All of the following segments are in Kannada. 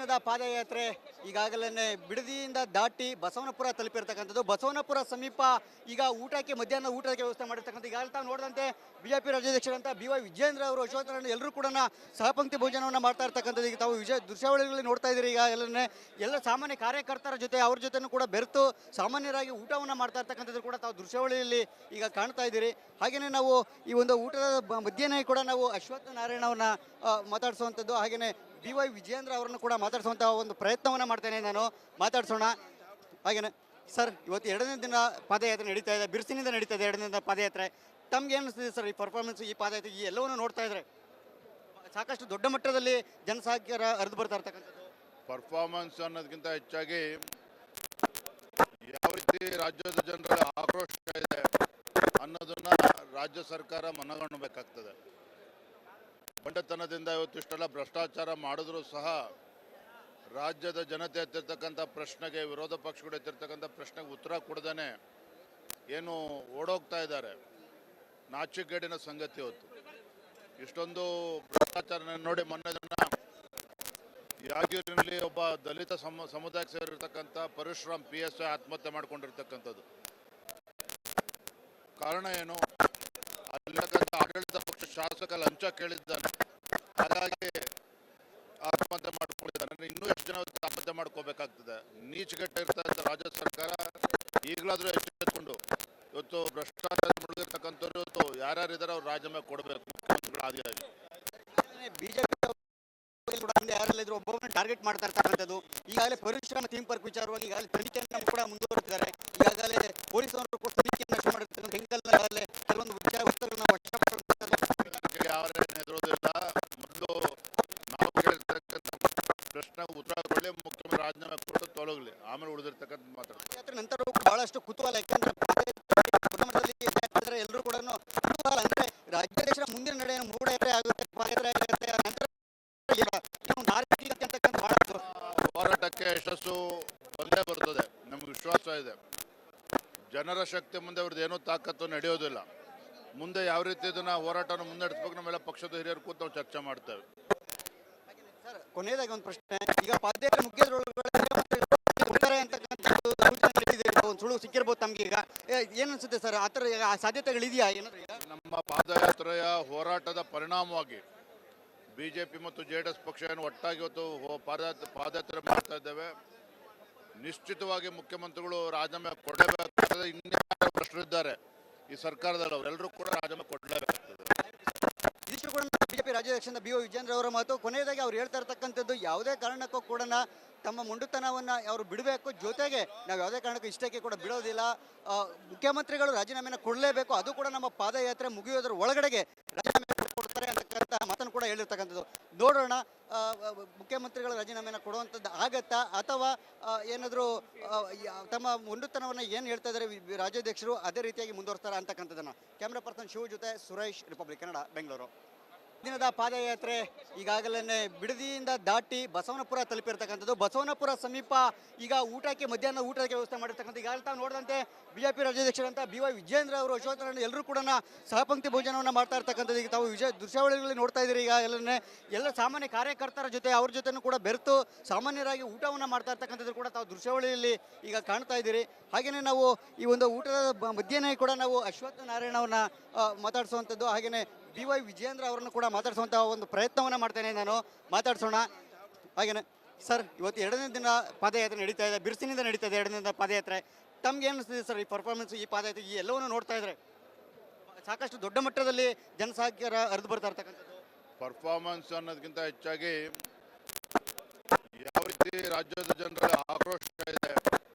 ದಿನದ ಪಾದಯಾತ್ರೆ ಈಗಾಗಲೇ ಬಿಡದಿಯಿಂದ ದಾಟಿ ಬಸವನಪುರ ತಲುಪಿರ್ತಕ್ಕಂಥದ್ದು. ಬಸವನಪುರ ಸಮೀಪ ಈಗ ಊಟಕ್ಕೆ ಮಧ್ಯಾಹ್ನ ಊಟಕ್ಕೆ ವ್ಯವಸ್ಥೆ ಮಾಡಿರ್ತಕ್ಕಂಥ. ಈಗಾಗಲೇ ತಾವು ನೋಡಿದಂತೆ ಬಿಜೆಪಿ ರಾಜ್ಯಾಧ್ಯಕ್ಷರಂತ BY ವಿಜೇಂದ್ರ ಅವರು ಅಶೋಕರನ್ನು ಎಲ್ಲರೂ ಕೂಡ ಸಹಪಂಕ್ತಿ ಭೋಜನವನ್ನು ಮಾಡ್ತಾ ಇರ್ತಕ್ಕಂಥದ್ದು. ಈಗ ತಾವು ದೃಶ್ಯಾವಳಿಗಳಲ್ಲಿ ನೋಡ್ತಾ ಇದ್ದೀರಿ. ಈಗಾಗಲೇ ಎಲ್ಲ ಸಾಮಾನ್ಯ ಕಾರ್ಯಕರ್ತರ ಜೊತೆ ಅವ್ರ ಜೊತೆನೂ ಕೂಡ ಬೆರೆತು ಸಾಮಾನ್ಯರಾಗಿ ಊಟವನ್ನು ಮಾಡ್ತಾ ಇರ್ತಕ್ಕಂಥದ್ದು ಕೂಡ ತಾವು ದೃಶ್ಯಾವಳಿಯಲ್ಲಿ ಈಗ ಕಾಣ್ತಾ ಇದ್ದೀರಿ. ಹಾಗೆಯೇ ನಾವು ಈ ಒಂದು ಊಟದ ಮಧ್ಯೆನೇ ಕೂಡ ನಾವು ಅಶ್ವತ್ಥ ನಾರಾಯಣವನ್ನ ಮಾತಾಡಿಸುವಂಥದ್ದು, ಹಾಗೆಯೇ BY ವಿಜೇಂದ್ರ ಅವರನ್ನು ಕೂಡ ಮಾತಾಡಿಸುವಂಥ ಒಂದು ಪ್ರಯತ್ನವನ್ನು ಮಾಡ್ತೇನೆ. ನಾನು ಮಾತಾಡ್ಸೋಣ. ಹಾಗೆಯೇ ಸರ್, ಇವತ್ತು ಎರಡನೇ ದಿನ ಪಾದಯಾತ್ರೆ ನಡೀತಾ ಇದೆ, ಬಿರುಸಿನಿಂದ ನಡೀತಾ ಇದೆ ಎರಡನೇ ದಿನ ಪಾದಯಾತ್ರೆ. ತಮ್ಗೆ ಏನು ಅನಿಸ್ತಿದೆ ಸರ್ ಈ ಪರ್ಫಾರ್ಮೆನ್ಸ್, ಈ ಪಾದಯಾತ್ರೆ, ಈ ಎಲ್ಲವನ್ನು ನೋಡ್ತಾ ಇದ್ರೆ ಸಾಕಷ್ಟು ದೊಡ್ಡ ಮಟ್ಟದಲ್ಲಿ ಜನಸಾಗರ ಹರಿದು ಬರ್ತಾ ಇರ್ತಕ್ಕಂಥದ್ದು? ಪರ್ಫಾರ್ಮೆನ್ಸ್ ಅನ್ನೋದಕ್ಕಿಂತ ಹೆಚ್ಚಾಗಿ ಯಾವ ರೀತಿ ರಾಜ್ಯದ ಜನರ ಆಕ್ರೋಶ ಇದೆ ಅನ್ನೋದನ್ನ ರಾಜ್ಯ ಸರ್ಕಾರ ಮನಗಣಬೇಕಾಗ್ತದೆ. ಬಂಡತನದಿಂದ ಇವತ್ತಿಷ್ಟೆಲ್ಲ ಭ್ರಷ್ಟಾಚಾರ ಮಾಡಿದ್ರೂ ಸಹ ರಾಜ್ಯದ ಜನತೆ ಎತ್ತಿರ್ತಕ್ಕಂಥ ಪ್ರಶ್ನೆಗೆ, ವಿರೋಧ ಪಕ್ಷಗಳು ಎತ್ತಿರ್ತಕ್ಕಂಥ ಪ್ರಶ್ನೆಗೆ ಉತ್ತರ ಕೊಡದೇನೆ ಏನು ಓಡೋಗ್ತಾ ಇದ್ದಾರೆ. ನಾಚಿಕೆಗೇಡಿನ ಸಂಗತಿ ಇವತ್ತು ಇಷ್ಟೊಂದು ಭ್ರಷ್ಟಾಚಾರ ನೋಡಿ. ಮೊನ್ನೆ ದಿನ ಯಾದಗಿರಿನಲ್ಲಿ ಒಬ್ಬ ದಲಿತ ಸಮುದಾಯಕ್ಕೆ ಸೇರಿರ್ತಕ್ಕಂಥ ಪರಶುರಾಮ್ PSI ಆತ್ಮಹತ್ಯೆ ಮಾಡ್ಕೊಂಡಿರ್ತಕ್ಕಂಥದ್ದು. ಕಾರಣ ಏನು? ಅಲ್ಲಿರ್ತಕ್ಕಂಥ ಆಡಳಿತ ಪಕ್ಷ ಶಾಸಕ ಲಂಚ ಕೇಳಿದ್ದಾನೆ, ಹಾಗಾಗಿ ಆತ್ಮಹತ್ಯೆ ಮಾಡ್ಕೊಂಡಿದ್ದಾನೆ. ಇನ್ನೂ ಎಷ್ಟು ಜನ ಆತ್ಮಹತ್ಯೆ ಮಾಡ್ಕೋಬೇಕಾಗ್ತದೆ. ನೀಚಗಟ್ಟೆ ಇರ್ತಕ್ಕಂಥ ರಾಜ್ಯ ಸರ್ಕಾರ ಈಗಲಾದರೂ ಎಚ್ಚೆತ್ತುಕೊಂಡು ಇವತ್ತು ಭ್ರಷ್ಟಾಚಾರ ಮುಳುಗಿರ್ತಕ್ಕಂಥವ್ರು ಇವತ್ತು ಯಾರ್ಯಾರಿದ್ದಾರೆ ಅವ್ರು ರಾಜೀನಾಮೆ ಕೊಡಬೇಕು ಮುಖ್ಯಮಂತ್ರಿಗಳ ಆದಿಯಾಗಿ. ಬಿಜೆಪಿ ಯಾರಲ್ಲಿದ್ರು ಒಬ್ಬೊಬ್ಬರನ್ನ ಟಾರ್ಗೆಟ್ ಮಾಡ್ತಾ ಇರ್ತಕ್ಕಂಥದ್ದು. ಈಗಾಗಲೇ ಪರಶುರಾಮ ಥೀಮ್ ಪಾರ್ಕ್ ವಿಚಾರವಾಗಿ ಈಗಾಗಲೇ ತನಿಖೆಯನ್ನು ಕೂಡ ಮುಂದುವರೆಸಿದ್ದಾರೆ. ಈಗಾಗಲೇ ಪೊಲೀಸರು ಕೂಡ ತನಿಖೆಯನ್ನು ಶುರು ಮಾಡಿರ್ತಕ್ಕಂಥ ಹೆಂಗಲ್ನಲ್ಲೇ ಕೆಲವೊಂದು ವಿಚಾರ ವಸ್ತುಗಳನ್ನ ವಶಪಡಿಸಿದ್ದಾರೆ. ಯಾರೇ ಎದುರೋದಿಲ್ಲ. ಮೊದಲು ನಾವು ಕೇಳಿರ್ತಕ್ಕಂಥ ಪ್ರಶ್ನೆಗೆ ಉತ್ತರ ಕೊಡಲಿ, ಮುಖ್ಯಮಂತ್ರಿ ರಾಜೀನಾಮೆ ಕೊಟ್ಟು ತೊಲಗಲಿ, ಆಮೇಲೆ ಉಳಿದಿರ್ತಕ್ಕಂಥ ಮಾತಾಡ್ತಾರೆ. ನಂತರ ಬಹಳಷ್ಟು ಕುತೂಹಲ, ಯಾಕಂದ್ರೆ ಎಲ್ಲರೂ ಕೂಡ ಕುತೂಹಲ ಅಂದ್ರೆ ರಾಜ್ಯಾಧ್ಯಕ್ಷರ ಮುಂದಿನ ನಡೆ ಮೂಡ ಆಗುತ್ತೆ, ಪಾದಯಾತ್ರೆ ಆಗುತ್ತೆ, ನಂತರ ಹೋರಾಟಕ್ಕೆ ಯಶಸ್ಸು ಬಂದೇ ಬರ್ತದೆ, ನಮ್ಗೆ ವಿಶ್ವಾಸ ಇದೆ. ಜನರ ಶಕ್ತಿ ಮುಂದೆ ಅವ್ರದ್ದು ಏನೂ ತಾಕತ್ತು ನಡೆಯೋದಿಲ್ಲ. ಮುಂದೆ ಯಾವ ರೀತಿ ಇದನ್ನ ಹೋರಾಟವನ್ನು ಮುನ್ನಡೆಸಬೇಕು ನಮ್ಮೆಲ್ಲ ಪಕ್ಷದ ಹಿರಿಯರು ಕೂತು ನಾವು ಚರ್ಚೆ ಮಾಡ್ತೇವೆ. ಸರ್, ಕೊನೆಯದಾಗಿ ಒಂದು ಪ್ರಶ್ನೆ. ಈಗ ಪಾದಯಾತ್ರೆ ಮುಗಿಯೋದ್ರೊಳಗಡೆ ಅಂತಕ್ಕಂಥದ್ದು ಒಂದು ಸುಳು ಸಿಕ್ಕಿರ್ಬೋದು ತಮ್ಗೆ. ಈಗ ಏನ್ ಅನ್ಸುತ್ತೆ ಸರ್, ಆ ಥರ ಸಾಧ್ಯತೆಗಳಿದೆಯಾ ಏನಾದ್ರು? ನಮ್ಮ ಪಾದಯಾತ್ರೆಯ ಹೋರಾಟದ ಪರಿಣಾಮವಾಗಿ ಬಿಜೆಪಿ ಮತ್ತು JDS ಪಕ್ಷ ಏನು ಒಟ್ಟಾಗಿ ಇವತ್ತು ಪಾದಯಾತ್ರೆ ಮಾಡ್ತಾ ಇದ್ದೇವೆ. ನಿಶ್ಚಿತವಾಗಿ ಮುಖ್ಯಮಂತ್ರಿಗಳು ರಾಜೀನಾಮೆ ಕೊಡಲೇಬೇಕಾಗ್ತದೆ. ಇನ್ಯಾರು ಭ್ರಷ್ಟರಿದ್ದಾರೆ ಈ ಸರ್ಕಾರದಲ್ಲಿ, ಅವರೆಲ್ಲರೂ ಕೂಡ ರಾಜೀನಾಮೆ ಕೊಡಲೇಬೇಕಾಗ್ತದೆ. ಇದಿಷ್ಟು ಕೂಡ ಬಿಜೆಪಿ ರಾಜ್ಯಾಧ್ಯಕ್ಷ BY ವಿಜೇಂದ್ರ ಅವರ ಮಾತು. ಕೊನೆಯದಾಗಿ ಅವ್ರು ಹೇಳ್ತಾ ಇರ್ತಕ್ಕಂಥದ್ದು, ಯಾವುದೇ ಕಾರಣಕ್ಕೂ ಕೂಡ ತಮ್ಮ ಮೊಂಡುತನವನ್ನು ಅವರು ಬಿಡಬೇಕು, ಜೊತೆಗೆ ನಾವು ಯಾವುದೇ ಕಾರಣಕ್ಕೂ ಇಷ್ಟಕ್ಕೆ ಕೂಡ ಬಿಡೋದಿಲ್ಲ. ಮುಖ್ಯಮಂತ್ರಿಗಳು ರಾಜೀನಾಮೆಯನ್ನು ಕೊಡಲೇಬೇಕು, ಅದು ಕೂಡ ನಮ್ಮ ಪಾದಯಾತ್ರೆ ಮುಗಿಯೋದ್ರ ಒಳಗಡೆಗೆ ರಾಜೀನಾಮೆ ಕೊಡ್ತಾರೆ ಅಂತಕ್ಕಂಥ ಮಾತನ್ನು ಕೂಡ ಹೇಳಿರ್ತಕ್ಕಂಥದ್ದು. ನೋಡೋಣ ಮುಖ್ಯಮಂತ್ರಿಗಳ ರಾಜೀನಾಮೆಯನ್ನು ಕೊಡುವಂಥದ್ದು ಆಗತ್ತಾ, ಅಥವಾ ಏನಾದರೂ ತಮ್ಮ ಮೊಂಡುತನವನ್ನು ಏನು ಹೇಳ್ತಾ ಇದ್ದಾರೆ ರಾಜ್ಯಾಧ್ಯಕ್ಷರು ಅದೇ ರೀತಿಯಾಗಿ ಮುಂದುವರ್ಸ್ತಾರೆ ಅಂತಕ್ಕಂಥದ್ದನ್ನು. ಕ್ಯಾಮ್ರಾ ಪರ್ಸನ್ ಶಿವ ಜೊತೆ ಸುರೇಶ್, ರಿಪಬ್ಲಿಕ್ ಕನ್ನಡ, ಬೆಂಗಳೂರು. ದಿನದ ಪಾದಯಾತ್ರೆ ಈಗಾಗಲೇ ಬಿಡದಿಯಿಂದ ದಾಟಿ ಬಸವನಪುರ ತಲುಪಿರ್ತಕ್ಕಂಥದ್ದು. ಬಸವನಪುರ ಸಮೀಪ ಈಗ ಊಟಕ್ಕೆ ಮಧ್ಯಾಹ್ನ ಊಟಕ್ಕೆ ವ್ಯವಸ್ಥೆ ಮಾಡಿರ್ತಕ್ಕಂಥ. ಈಗಾಗಲೇ ತಾವು ನೋಡಿದಂತೆ ಬಿಜೆಪಿ ರಾಜ್ಯಾಧ್ಯಕ್ಷರಂತ BY ವಿಜೇಂದ್ರ ಅವರು ಅಶೋಕರನ್ನು ಎಲ್ಲರೂ ಕೂಡ ಸಹಪಂಕ್ತಿ ಭೋಜನವನ್ನು ಮಾಡ್ತಾ ಇರ್ತಕ್ಕಂಥದ್ದು. ಈಗ ತಾವು ದೃಶ್ಯಾವಳಿಗಳಲ್ಲಿ ನೋಡ್ತಾ ಇದ್ದೀರಿ. ಈಗಾಗಲೇ ಎಲ್ಲ ಸಾಮಾನ್ಯ ಕಾರ್ಯಕರ್ತರ ಜೊತೆ ಅವ್ರ ಜೊತೆನೂ ಕೂಡ ಬೆರೆತು ಸಾಮಾನ್ಯರಾಗಿ ಊಟವನ್ನು ಮಾಡ್ತಾ ಇರ್ತಕ್ಕಂಥದ್ದು ಕೂಡ ತಾವು ದೃಶ್ಯಾವಳಿಯಲ್ಲಿ ಈಗ ಕಾಣ್ತಾ ಇದ್ದೀರಿ. ಹಾಗೆಯೇ ನಾವು ಈ ಒಂದು ಊಟದ ಮಧ್ಯೆನೇ ಕೂಡ ನಾವು ಅಶ್ವತ್ಥ ನಾರಾಯಣವನ್ನ ಮಾತಾಡಿಸುವಂಥದ್ದು, ಹಾಗೆಯೇ BY ವಿಜೇಂದ್ರ ಅವರನ್ನು ಕೂಡ ಮಾತಾಡಿಸುವಂಥ ಒಂದು ಪ್ರಯತ್ನವನ್ನು ಮಾಡ್ತೇನೆ. ನಾನು ಮಾತಾಡ್ಸೋಣ. ಹಾಗೆಯೇ ಸರ್, ಇವತ್ತು ಎರಡನೇ ದಿನ ಪಾದಯಾತ್ರೆ ನಡೀತಾ ಇದೆ, ಬಿರುಸಿನಿಂದ ನಡೀತಾ ಇದೆ ಎರಡನೇ ದಿನ ಪಾದಯಾತ್ರೆ. ತಮ್ಗೆ ಏನು ಅನಿಸ್ತಿದೆ ಸರ್ ಈ ಪರ್ಫಾರ್ಮೆನ್ಸ್, ಈ ಪಾದಯಾತ್ರೆ, ಈ ಎಲ್ಲವನ್ನು ನೋಡ್ತಾ ಇದ್ರೆ ಸಾಕಷ್ಟು ದೊಡ್ಡ ಮಟ್ಟದಲ್ಲಿ ಜನಸಾಗರ ಹರಿದು ಬರ್ತಾ ಇರ್ತಕ್ಕಂಥದ್ದು? ಪರ್ಫಾರ್ಮೆನ್ಸ್ ಅನ್ನೋದಕ್ಕಿಂತ ಹೆಚ್ಚಾಗಿ ಯಾವ ರೀತಿ ರಾಜ್ಯದ ಜನರ ಆಕ್ರೋಶ ಇದೆ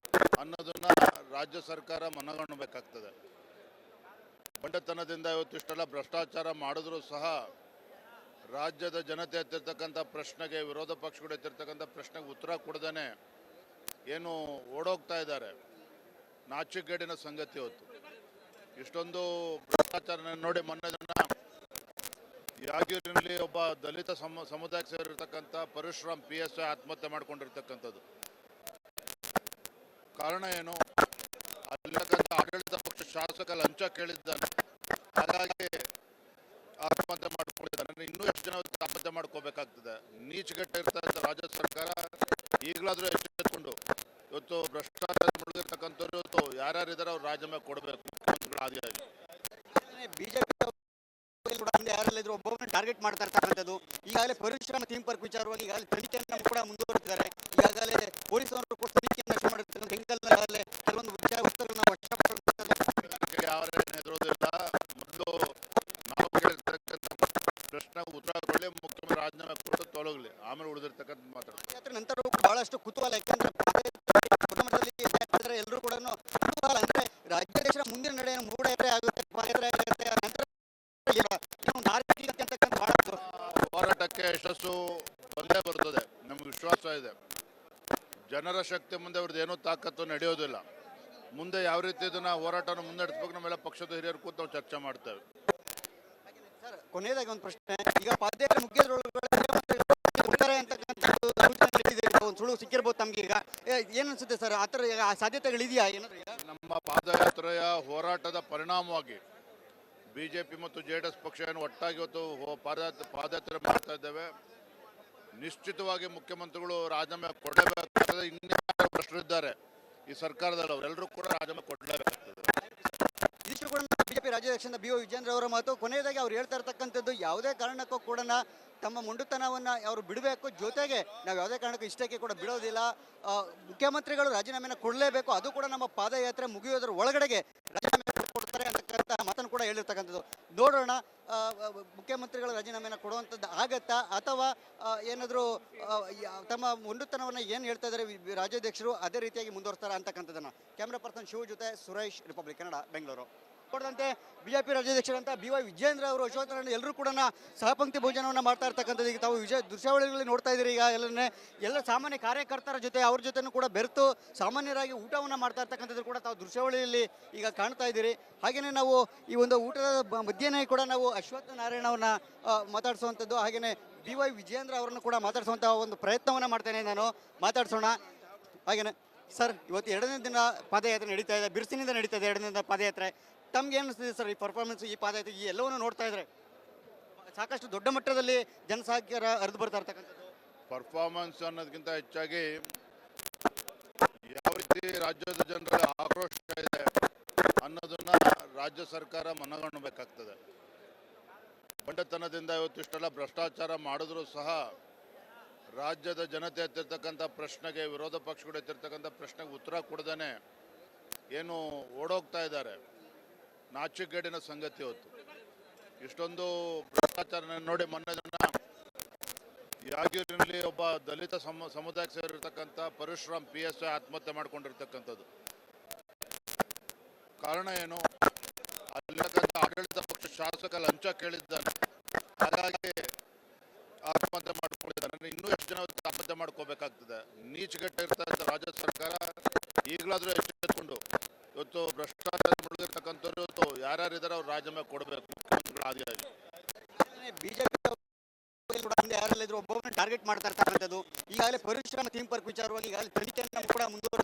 ಅನ್ನೋದನ್ನ ರಾಜ್ಯ ಸರ್ಕಾರ ಮನಗಣಬೇಕಾಗ್ತದೆ. ಬಂಡತನದಿಂದ ಇವತ್ತಿಷ್ಟೆಲ್ಲ ಭ್ರಷ್ಟಾಚಾರ ಮಾಡಿದ್ರೂ ಸಹ ರಾಜ್ಯದ ಜನತೆ ಎತ್ತಿರ್ತಕ್ಕಂಥ ಪ್ರಶ್ನೆಗೆ, ವಿರೋಧ ಪಕ್ಷಗಳು ಎತ್ತಿರ್ತಕ್ಕಂಥ ಪ್ರಶ್ನೆಗೆ ಉತ್ತರ ಕೊಡದೇನೆ ಏನು ಓಡೋಗ್ತಾ ಇದ್ದಾರೆ. ನಾಚಿಕೆಗೇಡಿನ ಸಂಗತಿ ಇವತ್ತು ಇಷ್ಟೊಂದು ಭ್ರಷ್ಟಾಚಾರ ನೋಡಿ. ಮೊನ್ನೆ ದಿನ ಯಾದಗಿರಿನಲ್ಲಿ ಒಬ್ಬ ದಲಿತ ಸಮುದಾಯಕ್ಕೆ ಸೇರಿರ್ತಕ್ಕಂಥ ಪರಶುರಾಮ್ PSI ಆತ್ಮಹತ್ಯೆ ಮಾಡ್ಕೊಂಡಿರ್ತಕ್ಕಂಥದ್ದು. ಕಾರಣ ಏನು? ಅಲ್ಲಿರ್ತಕ್ಕಂಥ ಆಡಳಿತ ಪಕ್ಷ ಶಾಸಕ ಲಂಚ ಕೇಳಿದ್ದಾನೆ, ಹಾಗಾಗಿ ಆತ್ಮಹತ್ಯೆ ಮಾಡ್ಕೊಂಡಿದ್ದಾನೆ. ಇನ್ನೂ ಎಷ್ಟು ಜನ ಆತ್ಮಹತ್ಯೆ ಮಾಡ್ಕೋಬೇಕಾಗ್ತದೆ. ನೀಚಗಟ್ಟೆ ಇರ್ತಕ್ಕಂಥ ರಾಜ್ಯ ಸರ್ಕಾರ ಈಗಲಾದರೂ ಎಚ್ಚೆತ್ತುಕೊಂಡು ಇವತ್ತು ಭ್ರಷ್ಟಾಚಾರ ಮುಳುಗಿರ್ತಕ್ಕಂಥವ್ರು ಇವತ್ತು ಯಾರ್ಯಾರಿದ್ದಾರೆ ಅವ್ರು ರಾಜೀನಾಮೆ ಕೊಡಬೇಕು ಮುಖ್ಯಮಂತ್ರಿಗಳ ಆದಿಯಾಗಿ. ಬಿಜೆಪಿ ಕೂಡ ಹಿಂದೆ ಯಾರೆಲ್ಲಿದ್ರು ಒಬ್ಬೊಬ್ಬರನ್ನ ಟಾರ್ಗೆಟ್ ಮಾಡ್ತಾ ಇರ್ತಕ್ಕಂಥದ್ದು. ಈಗಾಗಲೇ ಪರಿಶ್ರಮ ಥೀಮ್ ಪಾರ್ಕ್ ವಿಚಾರವಾಗಿ ಈಗಾಗಲೇ ತನಿಖೆಯನ್ನು ಕೂಡ ಮುಂದುವರೆಸಿದ್ದಾರೆ. ಈಗಾಗಲೇ ಪೊಲೀಸರು ಕೂಡ ತನಿಖೆಯನ್ನು ಶುರು ಮಾಡಿರ್ತಾರೆ. ಬೆಂಗಲ್ನಲ್ಲೇ ಕೆಲವೊಂದು ವಸ್ತುಗಳನ್ನ ವಶಪಡಿಸಿದ್ದಾರೆ. ಯಾರೇನು ಹೆದರೋದಿಲ್ಲ. ಮೊದಲು ನಾವು ಕೇಳಿರ್ತಕ್ಕಂಥ ಪ್ರಶ್ನೆ ಉತ್ತರ ಕೊಡಲಿ, ಮುಖ್ಯಮಂತ್ರಿ ರಾಜೀನಾಮೆ ಕೊಟ್ಟು ತೊಲಗಲಿ, ಆಮೇಲೆ ಉಳಿದಿರ್ತಕ್ಕಂಥ ಮಾತಾಡ್ತಾರೆ. ಯಾತ್ರೆ ನಂತರ ಬಹಳಷ್ಟು ಕುತೂಹಲ, ಯಾಕಂದ್ರೆ ಎಲ್ಲರೂ ಕೂಡ ಕುತೂಹಲ ಅಂದ್ರೆ ರಾಜ್ಯಾಧ್ಯಕ್ಷರ ಮುಂದಿನ ನಡೆಯನ್ನು ಮೂಢಯಾತ್ರೆ ಆಗುತ್ತೆ, ಪಾದಯಾತ್ರೆ ಆಗುತ್ತೆ, ನಂತರ ಹೋರಾಟಕ್ಕೆ ಯಶಸ್ಸು ಬಂದೇ ಬರ್ತದೆ, ನಮ್ಗೆ ವಿಶ್ವಾಸ ಇದೆ. ಜನರ ಶಕ್ತಿ ಮುಂದೆ ಅವ್ರದ್ದು ಏನೂ ತಾಕತ್ತು ನಡೆಯೋದಿಲ್ಲ. ಮುಂದೆ ಯಾವ ರೀತಿ ಇದನ್ನ ಹೋರಾಟನ ಮುನ್ನಡೆಸಬೇಕು ನಮ್ಮೆಲ್ಲ ಪಕ್ಷದ ಹಿರಿಯರು ಕೂತು ನಾವು ಚರ್ಚೆ ಮಾಡ್ತೇವೆ. ಸರ್, ಕೊನೆಯದಾಗಿ ಒಂದು ಪ್ರಶ್ನೆ. ಈಗ ಪಾದಯಾತ್ರೆ ಮುಗಿಯೋದ್ರೊಳಗಡೆ ಅಂತಕ್ಕಂಥದ್ದು ಒಂದು ಸುಳು ಸಿಕ್ಕಿರ್ಬೋದು ತಮ್ಗೆ. ಈಗ ಏನ್ ಅನ್ಸುತ್ತೆ ಸರ್, ಆ ಥರ ಸಾಧ್ಯತೆಗಳಿದೆಯಾ ಏನಾದ್ರು? ನಮ್ಮ ಪಾದಯಾತ್ರೆಯ ಹೋರಾಟದ ಪರಿಣಾಮವಾಗಿ ಬಿಜೆಪಿ ಮತ್ತು JDS ಪಕ್ಷ ಏನು ಒಟ್ಟಾಗಿ ಇವತ್ತು ಪಾದಯಾತ್ರೆ ಮಾಡ್ತಾ ಇದ್ದೇವೆ. ನಿಶ್ಚಿತವಾಗಿ ಮುಖ್ಯಮಂತ್ರಿಗಳು ರಾಜೀನಾಮೆ ಕೊಡಲೇಬೇಕಾಗ್ತದೆ. ಇನ್ನೂ ಭ್ರಷ್ಟರಿದ್ದಾರೆ ಈ ಸರ್ಕಾರದಲ್ಲಿ, ಅವರೆಲ್ಲರೂ ಕೂಡ ರಾಜೀನಾಮೆ ಕೊಡಲೇಬೇಕಾಗ್ತದೆ. ಇದಿಷ್ಟು ಕೂಡ ಬಿಜೆಪಿ ರಾಜ್ಯಾಧ್ಯಕ್ಷ BO ವಿಜೇಂದ್ರ ಅವರ ಮಾತು. ಕೊನೆಯದಾಗಿ ಅವ್ರು ಹೇಳ್ತಾ ಇರ್ತಕ್ಕಂಥದ್ದು, ಯಾವುದೇ ಕಾರಣಕ್ಕೂ ಕೂಡ ತಮ್ಮ ಮುಂಡುತನವನ್ನ ಅವರು ಬಿಡಬೇಕು, ಜೊತೆಗೆ ನಾವು ಯಾವುದೇ ಕಾರಣಕ್ಕೂ ಇಷ್ಟಕ್ಕೆ ಕೂಡ ಬಿಡೋದಿಲ್ಲ. ಮುಖ್ಯಮಂತ್ರಿಗಳು ರಾಜೀನಾಮೆನ ಕೊಡಲೇಬೇಕು, ಅದು ಕೂಡ ನಮ್ಮ ಪಾದಯಾತ್ರೆ ಮುಗಿಯೋದ್ರ ಒಳಗಡೆಗೆ ರಾಜೀನಾಮೆ ಕೊಡ್ತಾರೆ ಅಂತಕ್ಕಂಥ ಮಾತನ್ನು ಕೂಡ ಹೇಳಿರ್ತಕ್ಕಂಥದ್ದು. ನೋಡೋಣ ಮುಖ್ಯಮಂತ್ರಿಗಳು ರಾಜೀನಾಮೆನ ಕೊಡುವಂಥದ್ದು ಆಗತ್ತಾ, ಅಥವಾ ಏನಾದರೂ ತಮ್ಮ ಮುಂಡುತನವನ್ನು ಏನು ಹೇಳ್ತಾ ಇದ್ದಾರೆ ರಾಜ್ಯಾಧ್ಯಕ್ಷರು ಅದೇ ರೀತಿಯಾಗಿ ಮುಂದುವರಿಸ್ತಾರೆ ಅಂತಕ್ಕಂಥದ್ದನ್ನು. ಕ್ಯಾಮ್ರಾ ಪರ್ಸನ್ ಶಿವ ಜೊತೆ ಸುರೇಶ್, ರಿಪಬ್ಲಿಕ್ ಕನ್ನಡ, ಬೆಂಗಳೂರು. ನೋಡಿದಂತೆ ಬಿಜೆಪಿ ರಾಜ್ಯಾಧ್ಯಕ್ಷರಂತ BY ವಿಜೇಂದ್ರ ಅವರು ಅಶೋಕರನ್ನು ಎಲ್ಲರೂ ಕೂಡ ಸಹಪಂಕ್ತಿ ಭೋಜನವನ್ನು ಮಾಡ್ತಾ ಇರ್ತಕ್ಕಂಥದ್ದು. ಈಗ ತಾವು ದೃಶ್ಯಾವಳಿಗಳಲ್ಲಿ ನೋಡ್ತಾ ಇದ್ದೀರಿ. ಈಗ ಎಲ್ಲ ಸಾಮಾನ್ಯ ಕಾರ್ಯಕರ್ತರ ಜೊತೆ ಅವ್ರ ಜೊತೆನೂ ಕೂಡ ಬೆರೆತು ಸಾಮಾನ್ಯರಾಗಿ ಊಟವನ್ನು ಮಾಡ್ತಾ ಇರ್ತಕ್ಕಂಥದ್ದು ಕೂಡ ತಾವು ದೃಶ್ಯಾವಳಿಯಲ್ಲಿ ಈಗ ಕಾಣ್ತಾ ಇದ್ದೀರಿ. ಹಾಗೆಯೇ ನಾವು ಈ ಒಂದು ಊಟದ ಮಧ್ಯೆನೇ ಕೂಡ ನಾವು ಅಶ್ವತ್ಥ ನಾರಾಯಣವನ್ನು ಮಾತಾಡಿಸುವಂಥದ್ದು, ಹಾಗೆಯೇ BY ವಿಜೇಂದ್ರ ಅವರನ್ನು ಕೂಡ ಮಾತಾಡಿಸುವಂಥ ಒಂದು ಪ್ರಯತ್ನವನ್ನು ಮಾಡ್ತೇನೆ ನಾನು. ಮಾತಾಡ್ಸೋಣ. ಹಾಗೆಯೇ ಸರ್, ಇವತ್ತು 2ನೇ ದಿನ ಪಾದಯಾತ್ರೆ ನಡೀತಾ ಇದೆ, ಬಿರುಸಿನಿಂದ ನಡೀತಾ ಇದೆ 2ನೇ ದಿನ ಪಾದಯಾತ್ರೆ. ತಮ್ಗೆ ಏನು ಅನಿಸ್ತಿದೆ ಸರ್ ಈ ಪರ್ಫಾರ್ಮೆನ್ಸ್, ಈ ಪಾದಯಾತ್ರೆ, ಈ ಎಲ್ಲವನ್ನು ನೋಡ್ತಾ ಇದ್ರೆ ಸಾಕಷ್ಟು ದೊಡ್ಡ ಮಟ್ಟದಲ್ಲಿ ಜನಸಾಗರ ಹರಿದು ಬರ್ತಾ ಇರ್ತಕ್ಕಂಥದ್ದು? ಪರ್ಫಾರ್ಮೆನ್ಸ್ ಅನ್ನೋದಕ್ಕಿಂತ ಹೆಚ್ಚಾಗಿ ಯಾವ ರೀತಿ ರಾಜ್ಯದ ಜನರ ಆಕ್ರೋಶ ಇದೆ ಅನ್ನೋದನ್ನ ರಾಜ್ಯ ಸರ್ಕಾರ ಮನಗಣ್ಣಬೇಕಾಗ್ತದೆ. ಬಂಡತನದಿಂದ ಇವತ್ತಿಷ್ಟೆಲ್ಲ ಭ್ರಷ್ಟಾಚಾರ ಮಾಡಿದ್ರೂ ಸಹ ರಾಜ್ಯದ ಜನತೆ ಎತ್ತಿರ್ತಕ್ಕಂಥ ಪ್ರಶ್ನೆಗೆ, ವಿರೋಧ ಪಕ್ಷಗಳು ಎತ್ತಿರ್ತಕ್ಕಂಥ ಪ್ರಶ್ನೆಗೆ ಉತ್ತರ ಕೊಡದೇನೆ ಏನು ಓಡೋಗ್ತಾ ಇದ್ದಾರೆ. ನಾಚಿಕೆಗೇಡಿನ ಸಂಗತಿ ಇವತ್ತು. ಇಷ್ಟೊಂದು ಭ್ರಷ್ಟಾಚಾರ ನೋಡಿ. ಮೊನ್ನೆ ದಿನ ಯಾದಗಿರಿನಲ್ಲಿ ಒಬ್ಬ ದಲಿತ ಸಮುದಾಯಕ್ಕೆ ಸೇರಿರ್ತಕ್ಕಂಥ ಪರಿಶ್ರಮ್ PSI ಆತ್ಮಹತ್ಯೆ ಮಾಡ್ಕೊಂಡಿರ್ತಕ್ಕಂಥದ್ದು. ಕಾರಣ ಏನು? ಅಲ್ಲಿರ್ತಕ್ಕಂಥ ಆಡಳಿತ ಪಕ್ಷ ಶಾಸಕ ಲಂಚ ಕೇಳಿದ್ದಾನೆ, ಹಾಗಾಗಿ ಆತ್ಮಹತ್ಯೆ ಮಾಡ್ಕೊಂಡಿದ್ದಾನೆ. ಇನ್ನೂ ಎಷ್ಟು ಜನ ಆತ್ಮಹತ್ಯೆ ಮಾಡ್ಕೋಬೇಕಾಗ್ತದೆ. ನೀಚಗೆಟ್ಟ ಇರ್ತಕ್ಕಂಥ ರಾಜ್ಯ ಸರ್ಕಾರ ಈಗಲಾದರೂ ಎಚ್ಚೆತ್ತುಕೊಂಡು ಇವತ್ತು ಭ್ರಷ್ಟಾಚಾರ ಮುಳುಗಿರ್ತಕ್ಕಂಥವ್ರು ಇವತ್ತು ಯಾರ್ಯಾರಿದ್ದಾರೆ ಅವ್ರು ರಾಜೀನಾಮೆ ಕೊಡಬೇಕು ಮುಖ್ಯಮಂತ್ರಿಗಳ ಆದಿಯಾಗಿ. ಬಿಜೆಪಿ ಕೂಡ ಹಿಂದೆ ಯಾರೆಲ್ಲಿದ್ರು ಒಬ್ಬೊಬ್ಬರನ್ನ ಟಾರ್ಗೆಟ್ ಮಾಡ್ತಾ ಇರ್ತಕ್ಕಂಥದ್ದು. ಈಗಾಗಲೇ ಪರಿಶ್ರಮ ಥೀಮ್ ಪಾರ್ಕ್ ವಿಚಾರವಾಗಿ ಈಗಾಗಲೇ ತನಿಖೆಯನ್ನು ಕೂಡ ಮುಂದುವರೆಸಿದ್ದಾರೆ.